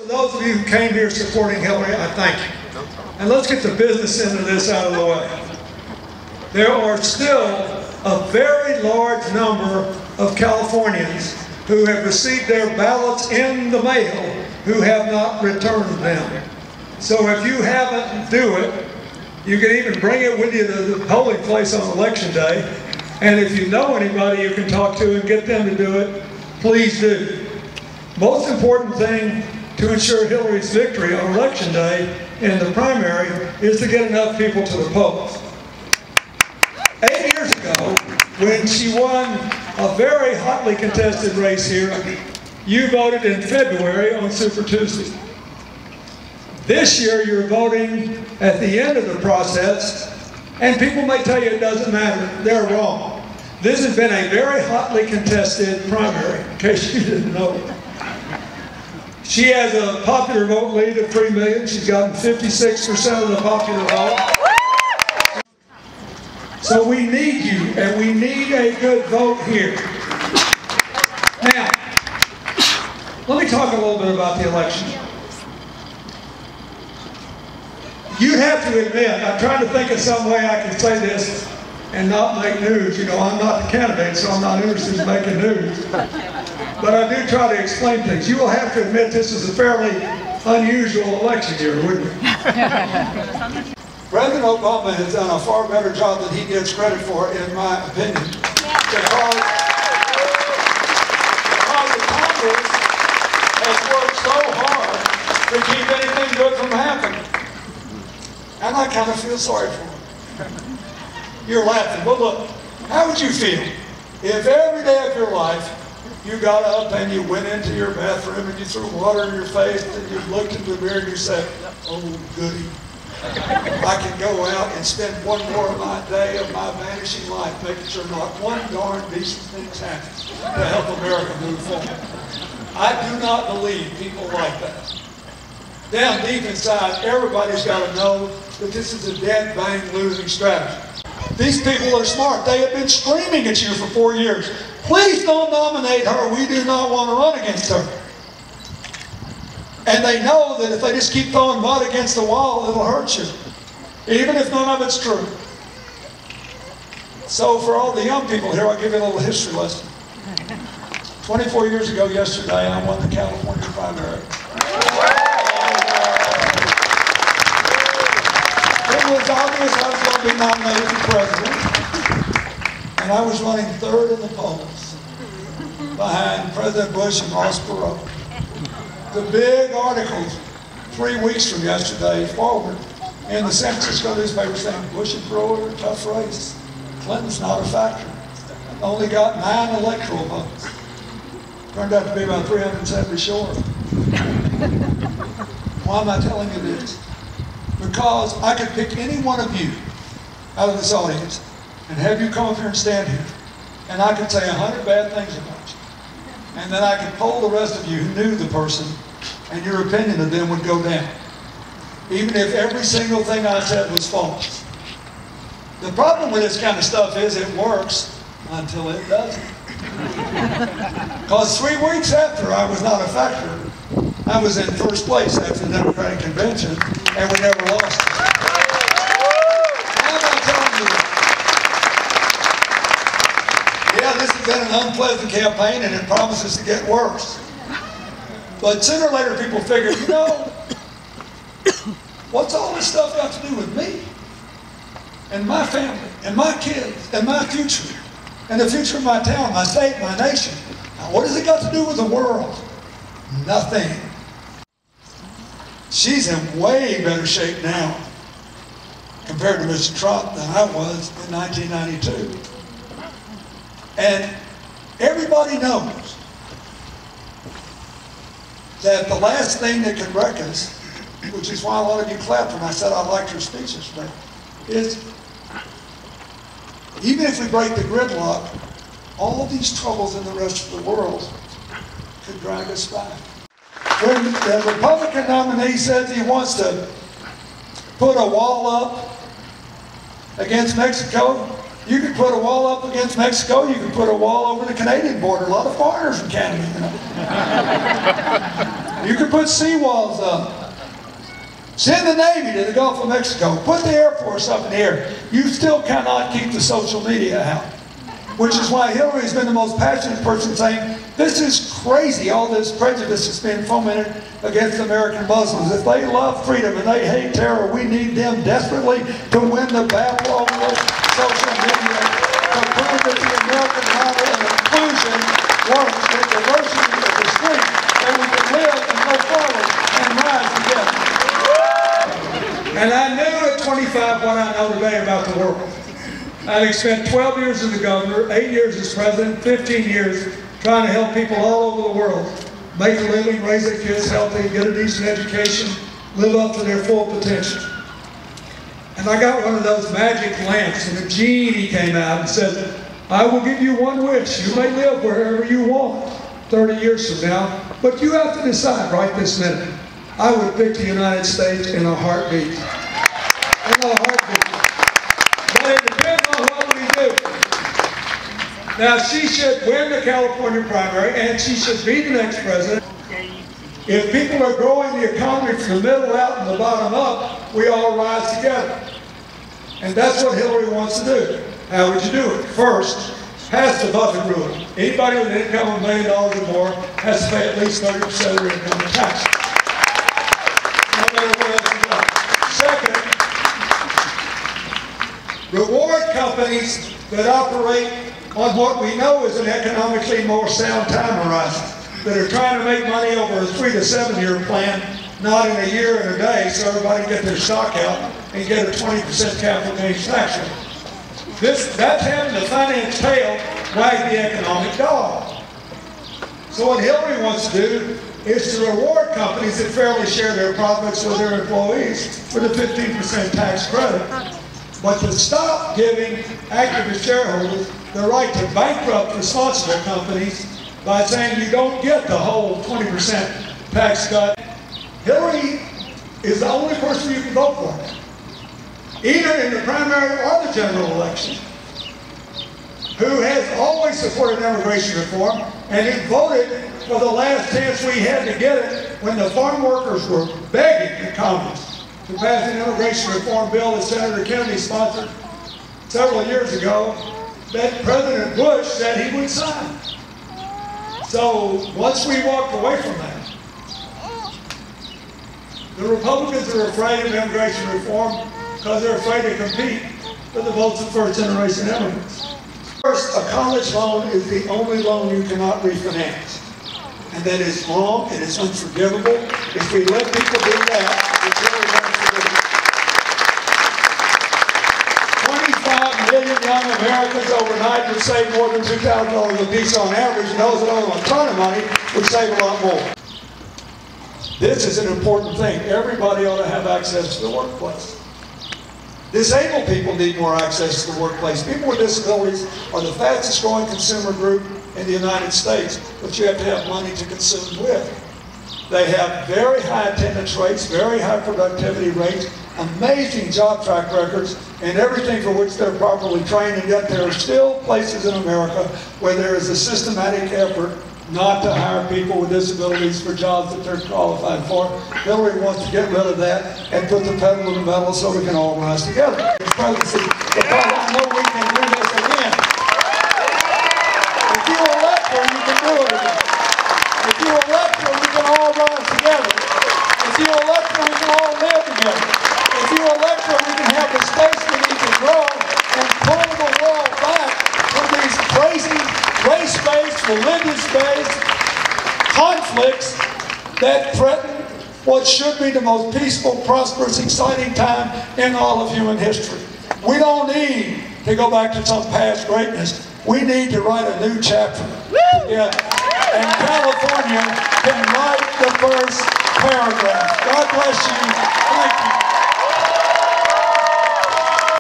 For those of you who came here supporting Hillary, I thank you. And let's get the business end of this out of the way. There are still a very large number of Californians who have received their ballots in the mail who have not returned them. So if you haven't, do it. You can even bring it with you to the polling place on election day. And if you know anybody you can talk to and get them to do it, please do. Most important thing to ensure Hillary's victory on election day in the primary is to get enough people to the polls. 8 years ago, when she won a very hotly contested race here, you voted in February on Super Tuesday. This year you're voting at the end of the process, and people may tell you it doesn't matter. They're wrong. This has been a very hotly contested primary, in case you didn't know. She has a popular vote lead of 3 million. She's gotten 56% of the popular vote. So we need you, and we need a good vote here. Now, let me talk a little bit about the election. You have to admit, I'm trying to think of some way I can say this and not make news. You know, I'm not the candidate, so I'm not interested in making news. But I do try to explain things. You will have to admit this is a fairly unusual election year, wouldn't you? President Obama has done a far better job than he gets credit for, in my opinion. Because the Congress has worked so hard to keep anything good from happening. And I kind of feel sorry for him. You're laughing. Well, look, how would you feel if every day of your life you got up and you went into your bathroom and you threw water in your face and you looked in the mirror and you said, oh, goody. I can go out and spend one more of my day of my vanishing life making sure not one darn decent thing's happened to help America move forward. I do not believe people like that. Down deep inside, everybody's got to know that this is a dead bang losing strategy. These people are smart. They have been screaming at you for 4 years. Please don't nominate her. We do not want to run against her. And they know that if they just keep throwing mud against the wall, it'll hurt you, even if none of it's true. So for all the young people here, I'll give you a little history lesson. 24 years ago yesterday, I won the California primary. It was obvious I was going to be nominated for president, and I was running third in the polls behind President Bush and Ross Perot. The big articles 3 weeks from yesterday forward in the San Francisco newspaper saying Bush and Perot are a tough race. Clinton's not a factor. Only got 9 electoral votes. Turned out to be about 370 short. Why am I telling you this? Because I could pick any one of you out of this audience and have you come up here and stand here, and I could say 100 bad things about you. And then I could poll the rest of you who knew the person, and your opinion of them would go down, even if every single thing I said was false. The problem with this kind of stuff is it works until it doesn't. Because 3 weeks after I was not a factor, I was in first place after the Democratic Convention, and we never lost it. Why am I telling you that? Yeah, this has been an unpleasant campaign, and it promises to get worse. But sooner or later, people figure, you know, what's all this stuff got to do with me? And my family, and my kids, and my future, and the future of my town, my state, my nation. Now, what has it got to do with the world? Nothing. She's in way better shape now compared to Mr. Trump than I was in 1992. And everybody knows that the last thing that can wreck us, which is why a lot of you clapped when I said I liked your speech yesterday, is even if we break the gridlock, all of these troubles in the rest of the world could drag us back. When the Republican nominee says he wants to put a wall up against Mexico, you could put a wall up against Mexico, you could put a wall over the Canadian border. A lot of foreigners in Canada, you know. You can put seawalls up. Send the Navy to the Gulf of Mexico. Put the Air Force up in the air. You still cannot keep the social media out. Which is why Hillary's been the most passionate person saying, this is crazy, all this prejudice has been fomented against American Muslims. If they love freedom and they hate terror, we need them desperately to win the battle over social media, to prove that the American model of inclusion works, that diversity is the strength, that we can live and go forward and rise together. And I knew at 25 what I know today about the world. I spent 12 years as a governor, 8 years as president, 15 years trying to help people all over the world make a living, raise their kids healthy, get a decent education, live up to their full potential. And I got one of those magic lamps, and a genie came out and said, I will give you one wish. You may live wherever you want 30 years from now, but you have to decide right this minute. I would pick the United States in a heartbeat. In a heartbeat. But it depends on what we do. Now, she should win the California primary, and she should be the next president. If people are growing the economy from the middle out and the bottom up, we all rise together. And that's what Hillary wants to do. How would you do it? First, pass the bucket rule. Anybody with an income of $1 million or more has to pay at least 30% of their income in taxes. No matter what else you want. Second, reward companies that operate on what we know is an economically more sound time horizon, that are trying to make money over a 3 to 7 year plan, not in a year and a day, so everybody can get their stock out and get a 20% capital gains tax rate. That's having the finance tail wag the economic dog. So what Hillary wants to do is to reward companies that fairly share their profits with their employees with a 15% tax credit, but to stop giving activist shareholders the right to bankrupt responsible companies by saying you don't get the whole 20% tax cut. Hillary is the only person you can vote for, either in the primary or the general election, who has always supported immigration reform and who voted for the last chance we had to get it when the farm workers were begging the Congress to pass an immigration reform bill that Senator Kennedy sponsored several years ago that President Bush said he would sign. So once we walked away from that, the Republicans are afraid of immigration reform because they're afraid to compete for the votes of first-generation immigrants. First, a college loan is the only loan you cannot refinance. And that is wrong and it's unforgivable. If we let people do that, it's really unforgivable. 25 million young Americans overnight would save more than $2,000 apiece on average, and those that owe a ton of money would save a lot more. This is an important thing. Everybody ought to have access to the workplace. Disabled people need more access to the workplace. People with disabilities are the fastest growing consumer group in the United States, but you have to have money to consume with. They have very high attendance rates, very high productivity rates, amazing job track records, and everything for which they're properly trained, and yet there are still places in America where there is a systematic effort not to hire people with disabilities for jobs that they're qualified for. Hillary wants to get rid of that and put the pedal to the metal so we can all rise together. Presidency, because I know we can do this again. If you elect her, you can do it again. If you elect her, we can all rise together. If you elect her, we can all live together. If you elect her, we can have the space we need to grow and pull the world back from these crazy race-based, religious-based conflicts that threaten what should be the most peaceful, prosperous, exciting time in all of human history. We don't need to go back to some past greatness. We need to write a new chapter together. And California can write the first paragraph. God bless you. Thank you.